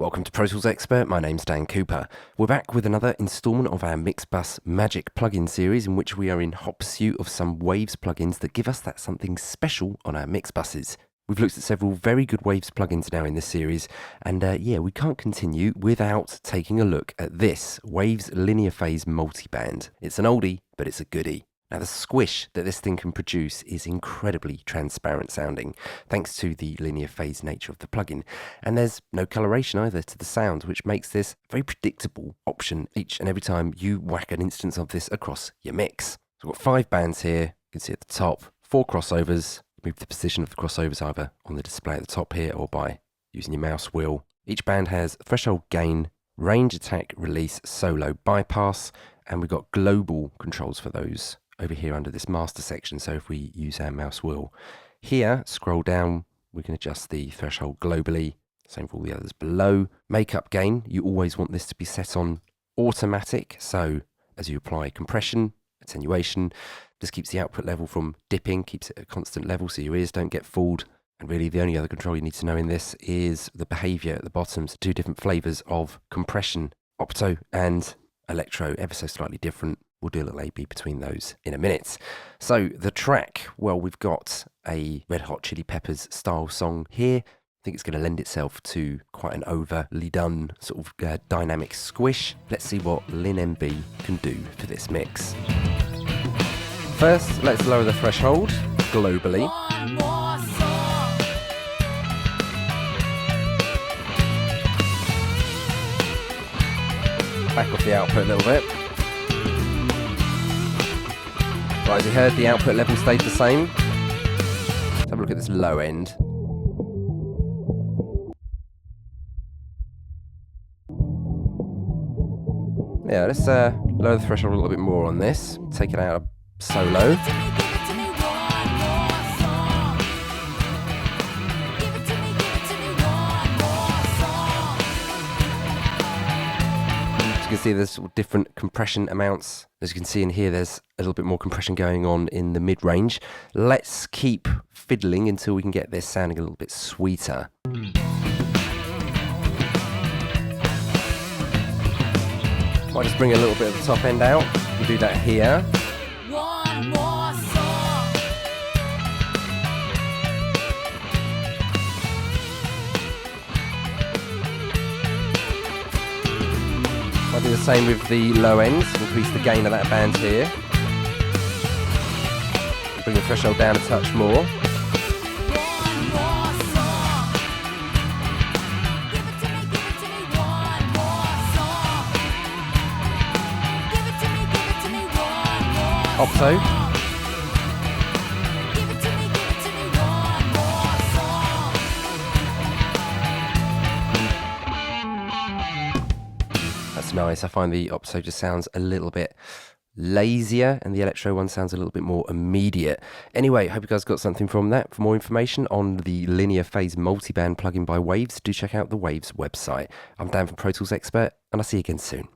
Welcome to Pro Tools Expert, my name's Dan Cooper. We're back with another instalment of our Mixbus Magic plugin series in which we are in hot pursuit of some Waves plugins that give us that something special on our Mixbuses. We've looked at several very good Waves plugins now in this series, and we can't continue without taking a look at this Waves Linear Phase Multiband. It's an oldie, but it's a goodie. Now the squish that this thing can produce is incredibly transparent sounding, thanks to the linear phase nature of the plugin. And there's no coloration either to the sound, which makes this a very predictable option each and every time you whack an instance of this across your mix. So we've got 5 bands here, you can see at the top, 4 crossovers. Move the position of the crossovers either on the display at the top here or by using your mouse wheel. Each band has threshold gain, range attack, release, solo, bypass, and we've got global controls for those over here under this master section. So if we use our mouse wheel here, scroll down, we can adjust the threshold globally. Same for all the others below. Makeup gain, you always want this to be set on automatic. So as you apply compression, attenuation, this keeps the output level from dipping, keeps it at a constant level so your ears don't get fooled. And really the only other control you need to know in this is the behavior at the bottom. So 2 different flavors of compression, opto and electro, ever so slightly different. We'll do a little A/B between those in a minute. So the track, well, we've got a Red Hot Chili Peppers style song here. I think it's going to lend itself to quite an overly done sort of dynamic squish. Let's see what LinMB can do for this mix. First, let's lower the threshold globally. Back off the output a little bit. Right, as you heard, the output level stayed the same. Let's have a look at this low end. Yeah, let's lower the threshold a little bit more on this. Take it out of solo. You can see there's different compression amounts. As you can see in here, there's a little bit more compression going on in the mid-range. Let's keep fiddling until we can get this sounding a little bit sweeter. Might just bring a little bit of the top end out. We'll do that here. I'll do the same with the low ends, increase the gain of that band here. Bring the threshold down a touch more. Opto. That's nice. I find the opto just sounds a little bit lazier and the electro one sounds a little bit more immediate. Anyway, hope you guys got something from that. For more information on the Linear Phase Multiband plugin by Waves, do check out the Waves website. I'm Dan from Pro Tools Expert, and I'll see you again soon.